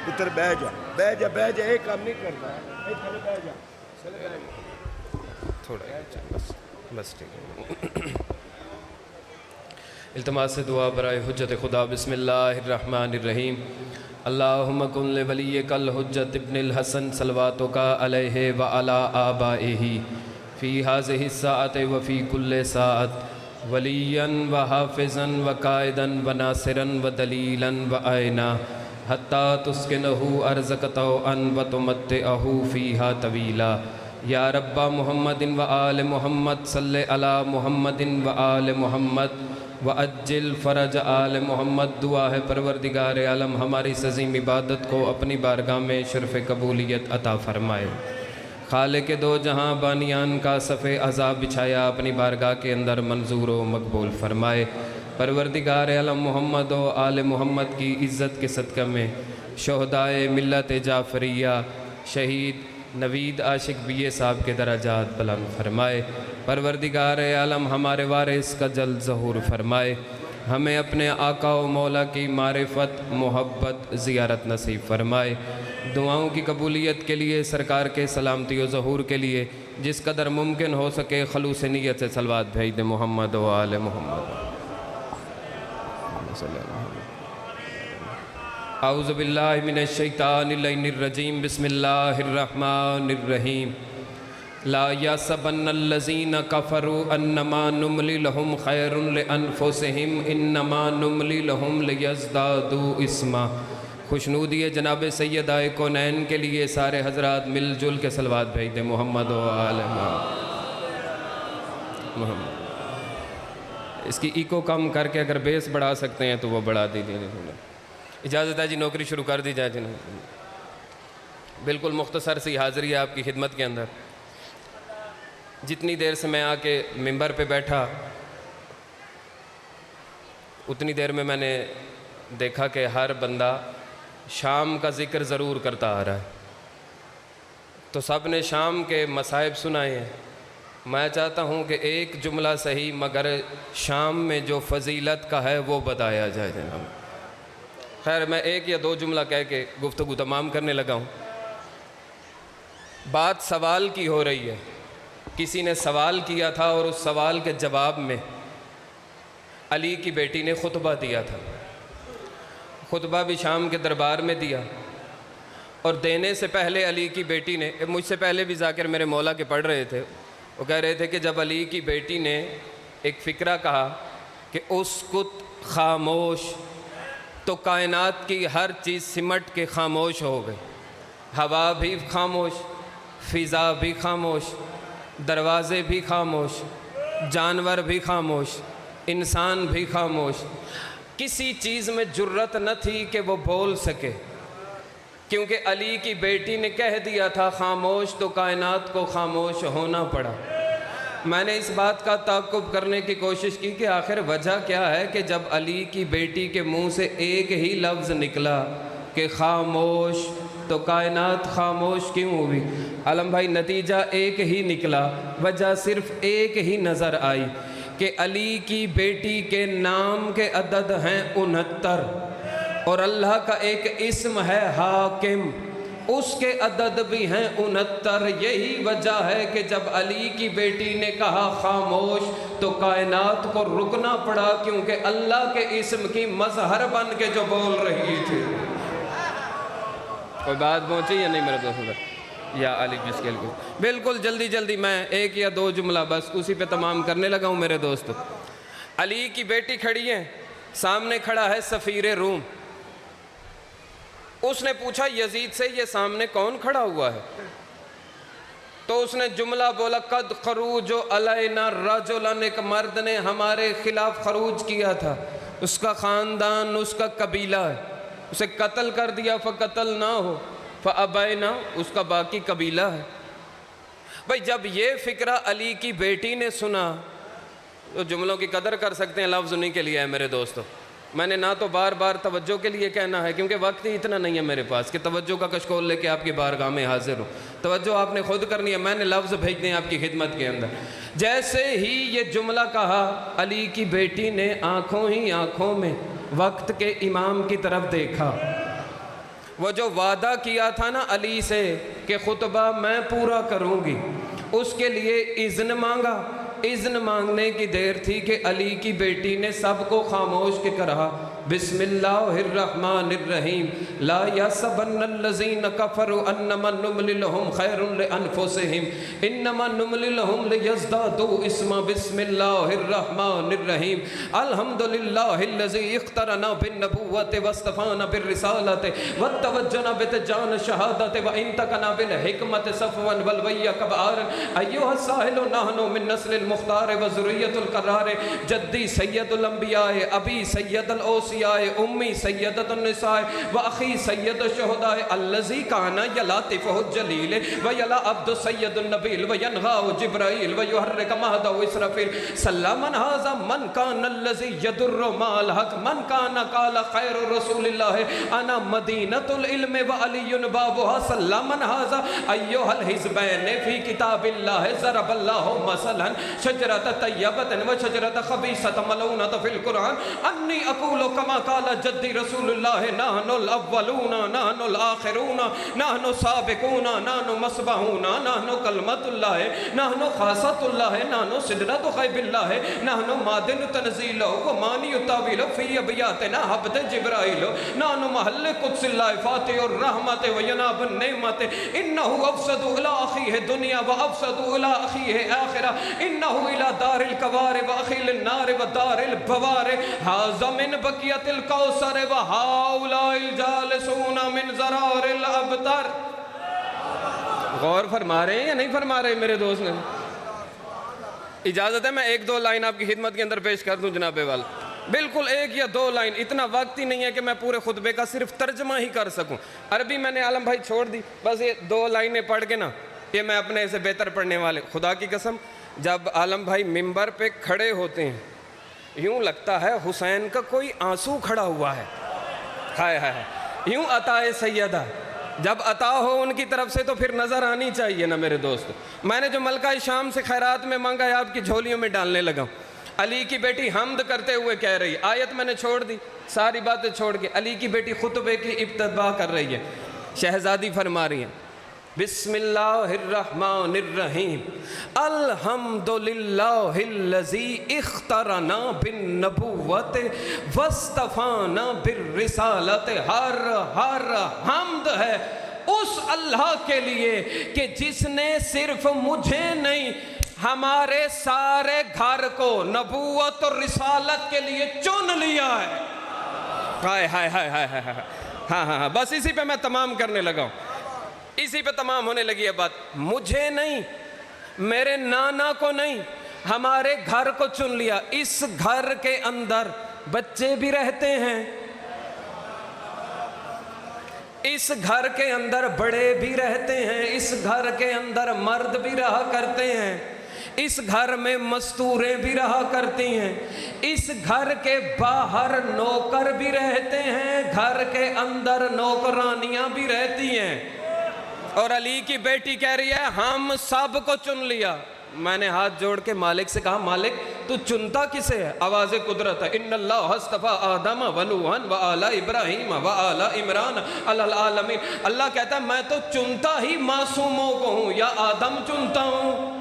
پتر بہ جا بہ جا بہ جا، ایک کام نہیں کرنا ہے، بہ جا تھوڑا بس ٹھیک ہے۔ التماس سے دعا برائے حجت خدا۔ بسم اللہ الرحمن الرحیم۔ اللہم کن لولیک الحجت ابن الحسن صلواتک علیہ وعلی آبائہ فی ہذہ الساعۃ وفی کل ساعۃ ولیا وحافظا وقائدا وناصرا ودلیلا وعینا حتی تسکنہ ارضک طوعا وتمتعہ فیہا طویلا۔ یا رب محمد وآل محمد صلی علی محمد وآل محمد وعجل فرج آل محمد۔ دعا ہے پروردگار عالم ہماری عظیم عبادت کو اپنی بارگاہ میں شرف قبولیت عطا فرمائے۔ خالق دو جہاں بانیان کا صف عزا بچھایا اپنی بارگاہ کے اندر منظور و مقبول فرمائے۔ پروردگار عالم محمد و آل محمد کی عزت کے صدقہ میں شہدائے ملت جعفریہ شہید نوید عاشق بی اے صاحب کے درجات بلند فرمائے۔ پروردگار عالم ہمارے وارث کا جلد ظہور فرمائے۔ ہمیں اپنے آقا و مولا کی معرفت محبت زیارت نصیب فرمائے۔ دعاؤں کی قبولیت کے لیے سرکار کے سلامتی و ظہور کے لیے جس قدر ممکن ہو سکے خلوص نیت سے صلوات بھیج دیں محمد و آل محمد۔ اعوذ باللہ من الشیطان اللعین الرجیم۔ بسم اللہ الرحمن الرحیم۔ لا یحسبن الذین کفروا انما نملی لہم خیر لانفسہم انما نملی لہم لیزدادوا اثما۔ خوشنودی جناب سیدہ کونین کے لیے سارے حضرات مل جل کے صلوات بھیج دیں محمد و آل محمد۔ اس کی ایکو کم کر کے اگر بیس بڑھا سکتے ہیں تو وہ بڑھا دیجیے۔ اجازت ہے جی نوکری شروع کر دی جائے۔ بالکل مختصر سی حاضری ہے آپ کی خدمت کے اندر۔ جتنی دیر سے میں آ کے ممبر پہ بیٹھا اتنی دیر میں نے دیکھا کہ ہر بندہ شام کا ذکر ضرور کرتا آ رہا ہے، تو سب نے شام کے مصائب سنائے ہیں۔ میں چاہتا ہوں کہ ایک جملہ صحیح مگر شام میں جو فضیلت کا ہے وہ بتایا جائے جناب۔ خیر میں ایک یا دو جملہ کہہ کے گفتگو تمام کرنے لگا ہوں۔ بات سوال کی ہو رہی ہے، کسی نے سوال کیا تھا اور اس سوال کے جواب میں علی کی بیٹی نے خطبہ دیا تھا۔ خطبہ بھی شام کے دربار میں دیا، اور دینے سے پہلے علی کی بیٹی نے، مجھ سے پہلے بھی ذاکر میرے مولا کے پڑھ رہے تھے، وہ کہہ رہے تھے کہ جب علی کی بیٹی نے ایک فقرہ کہا کہ اسکت خاموش، تو کائنات کی ہر چیز سمٹ کے خاموش ہو گئی۔ ہوا بھی خاموش، فضا بھی خاموش، دروازے بھی خاموش، جانور بھی خاموش، انسان بھی خاموش۔ کسی چیز میں جرت نہ تھی کہ وہ بول سکے، کیونکہ علی کی بیٹی نے کہہ دیا تھا خاموش، تو کائنات کو خاموش ہونا پڑا۔ میں نے اس بات کا تعقب کرنے کی کوشش کی کہ آخر وجہ کیا ہے کہ جب علی کی بیٹی کے منہ سے ایک ہی لفظ نکلا کہ خاموش، تو کائنات خاموش کیوں ہوئی؟ عالم بھائی نتیجہ ایک ہی نکلا، وجہ صرف ایک ہی نظر آئی کہ علی کی بیٹی کے نام کے عدد ہیں 69، اور اللہ کا ایک اسم ہے حاکم، اس کے عدد بھی ہیں 69۔ یہی وجہ ہے کہ جب علی کی بیٹی نے کہا خاموش تو کائنات کو رکنا پڑا، کیونکہ اللہ کے اسم کی مظہر بن کے جو بول رہی تھی۔ کوئی بات پہنچی یا نہیں میرے دوست؟ یا علی جس کے لیے بالکل جلدی جلدی میں ایک یا دو جملہ بس اسی پہ تمام کرنے لگا ہوں میرے دوست۔ علی کی بیٹی کھڑی ہے، سامنے کھڑا ہے سفیر روم۔ اس نے پوچھا یزید سے یہ سامنے کون کھڑا ہوا ہے؟ تو اس نے جملہ بولا قد خروج علینا رجلن، ایک مرد نے ہمارے خلاف خروج کیا تھا، اس کا خاندان اس کا قبیلہ ہے، اسے قتل کر دیا فقتل نہ ہو فابینا، اس کا باقی قبیلہ ہے۔ بھائی جب یہ فکرہ علی کی بیٹی نے سنا تو جملوں کی قدر کر سکتے ہیں، لفظ انہی کے لیے ہے میرے دوستو۔ میں نے نہ تو بار بار توجہ کے لیے کہنا ہے کیونکہ وقت ہی اتنا نہیں ہے میرے پاس کہ توجہ کا کشکول لے کے آپ کی بارگاہ میں حاضر ہوں۔ توجہ آپ نے خود کرنی ہے، میں نے لفظ بھیج دیں آپ کی خدمت کے اندر۔ جیسے ہی یہ جملہ کہا علی کی بیٹی نے آنکھوں ہی آنکھوں میں وقت کے امام کی طرف دیکھا۔ وہ جو وعدہ کیا تھا نا علی سے کہ خطبہ میں پورا کروں گی، اس کے لیے اذن مانگا۔ اذن مانگنے کی دیر تھی کہ علی کی بیٹی نے سب کو خاموش کے کہا بسم اللہ الرحمن الرحیم لا یحسبن الذین کفروا انما نملی لهم خیر لانفسہم انما نملی لهم لیزدادوا اسما بسم اللہ الرحمن الرحیم الحمدللہ الذی اخترنا بالنبوۃ واصطفانا بالرسالۃ وتوجنا بتجان الشہادۃ وانتقنا بالحکمۃ صفوا والوی کبارا ایھا الساحل نحن من نسل المختار وذریۃ القرار جدی سید الانبیاء ابی سید الاوصیاء امی سیدۃ النساء واخی سید الشہداء الذی کان یلاطفہ الجلیل ویلا عبد سید النبیل وینغا جبرائیل ویحرک مہدہ اسرافیل سلام ھذا من کان الذی یدر مع الحق من کان قال خیر رسول اللہ انا مدینۃ العلم وعلی بابها سلام ھذا ایھا الحزبین فی کتاب اللہ ضرب اللہ مثلا شجرۃ طیبۃ وشجرۃ خبیثۃ ملعونۃ فی القرآن انی اقول کما قال جدی رسول اللہ نحن الاولون نحن الآخرون نحن سابقون نحن مسبحون نحن کلمۃ اللہ نحن خاصۃ اللہ نحن سدرۃ خیب اللہ نحن معدن تنزیل ومانی التاویل فی ابیاتنا حبد جبرائیل نحن محل قدس اللہ فاتح الرحمت ویناب النعمت انہ افسد الی اخیہ دنیا وافسد الی اخیہ آخرہ انہ الی دار القوار واخیل النار ودار البوار ھذا من بقیت الکوثر وہؤلاء الجالسون من زرار الابتر۔ غور فرما رہے ہیں یا نہیں فرما رہے میرے دوست نے؟ اجازت ہے میں ایک دو لائن آپ کی خدمت کے اندر پیش کر دوں جناب والا، بالکل ایک یا دو لائن، اتنا وقت ہی نہیں ہے کہ میں پورے خطبے کا صرف ترجمہ ہی کر سکوں۔ عربی میں نے عالم بھائی چھوڑ دی، بس یہ دو لائنیں پڑھ کے نا یہ میں اپنے سے بہتر پڑھنے والے، خدا کی قسم جب عالم بھائی ممبر پہ کھڑے ہوتے ہیں یوں لگتا ہے حسین کا کوئی آنسو کھڑا ہوا ہے، ہائے ہائے، یوں عطا سیدہ جب عطا ہو ان کی طرف سے تو پھر نظر آنی چاہیے نا میرے دوست۔ میں نے جو ملکہ شام سے خیرات میں مانگا ہے آپ کی جھولیوں میں ڈالنے لگا۔ علی کی بیٹی حمد کرتے ہوئے کہہ رہی ہے، آیت میں نے چھوڑ دی، ساری باتیں چھوڑ کے علی کی بیٹی خطبے کی ابتدا کر رہی ہے، شہزادی فرما رہی ہیں بسم اللہ الرحمن الرحیم الحمدللہ الذی اخترنا بالنبوۃ واصطفانا بالرسالۃ۔ ہر حمد ہے اس اللہ کے لیے کہ جس نے صرف مجھے نہیں ہمارے سارے گھر کو نبوت اور رسالت کے لیے چن لیا ہے۔ ہائے ہائے ہائے ہائے ہائے، ہاں ہاں بس اسی پہ میں تمام کرنے لگا ہوں، اسی پہ تمام ہونے لگی ہے بات۔ مجھے نہیں، میرے نانا کو نہیں، ہمارے گھر کو چن لیا۔ اس گھر کے اندر بچے بھی رہتے ہیں، اس گھر کے اندر بڑے بھی رہتے ہیں، اس گھر کے اندر مرد بھی رہا کرتے ہیں، اس گھر میں مستوریں بھی رہا کرتی ہیں، اس گھر کے باہر نوکر بھی رہتے ہیں، گھر کے اندر نوکرانیاں بھی رہتی ہیں۔ اور علی کی بیٹی کہہ رہی ہے ہم سب کو چن لیا۔ میں نے ہاتھ جوڑ کے مالک سے کہا مالک تو چنتا کسے ہے؟ آواز قدرت ہے، ان اللہ اصطفیٰ آدم ونوحا وآل ابراہیم وآل عمران علی العالمین۔ اللہ کہتا ہے میں تو چنتا ہی معصوموں کو ہوں، یا آدم چنتا ہوں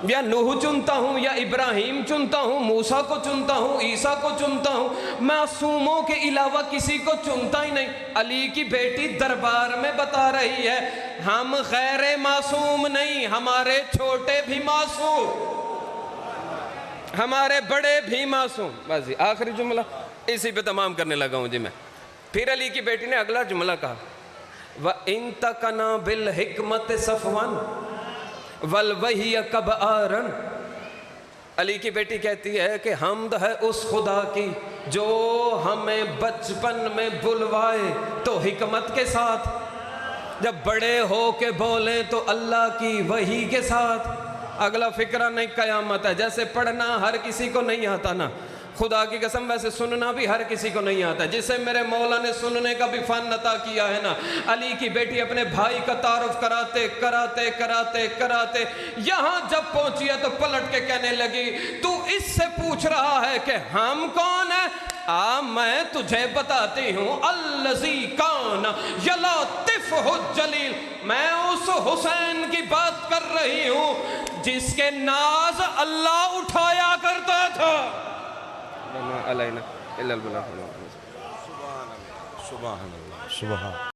یا نوح چنتا ہوں یا ابراہیم چنتا ہوں، موسیٰ کو چنتا ہوں، عیسیٰ کو چنتا ہوں، معصوموں کے علاوہ کسی کو چنتا ہی نہیں۔ علی کی بیٹی دربار میں بتا رہی ہے ہم غیر معصوم نہیں، ہمارے چھوٹے بھی معصوم، ہمارے بڑے بھی معصوم۔ بس آخری جملہ اسی پہ تمام کرنے لگا ہوں جی میں۔ پھر علی کی بیٹی نے اگلا جملہ کہا وَإِن تَكَنَا بِالْحِكْمَةِ صَفْوًا والوحی کبآرن۔ علی کی بیٹی کہتی ہے کہ حمد ہے اس خدا کی جو ہمیں بچپن میں بلوائے تو حکمت کے ساتھ، جب بڑے ہو کے بولیں تو اللہ کی وحی کے ساتھ۔ اگلا فکرہ نہیں قیامت ہے، جیسے پڑھنا ہر کسی کو نہیں آتا نا، خدا کی قسم ویسے سننا بھی ہر کسی کو نہیں آتا، جسے میرے مولا نے سننے کا بھی فن عطا کیا ہے نا۔ علی کی بیٹی اپنے بھائی کا تعارف کراتے کراتے کراتے کراتے یہاں جب پہنچی ہے تو پلٹ کے کہنے لگی تو اس سے پوچھ رہا ہے کہ ہم کون ہیں؟ میں تجھے بتاتی ہوں الذی کان سبحانہ یا لطف الجلیل، میں اس حسین کی بات کر رہی ہوں جس کے ناز اللہ اٹھایا کرتا تھا۔ علینا الا البلاغ۔ سبحان اللہ، سبحان اللہ، سبحان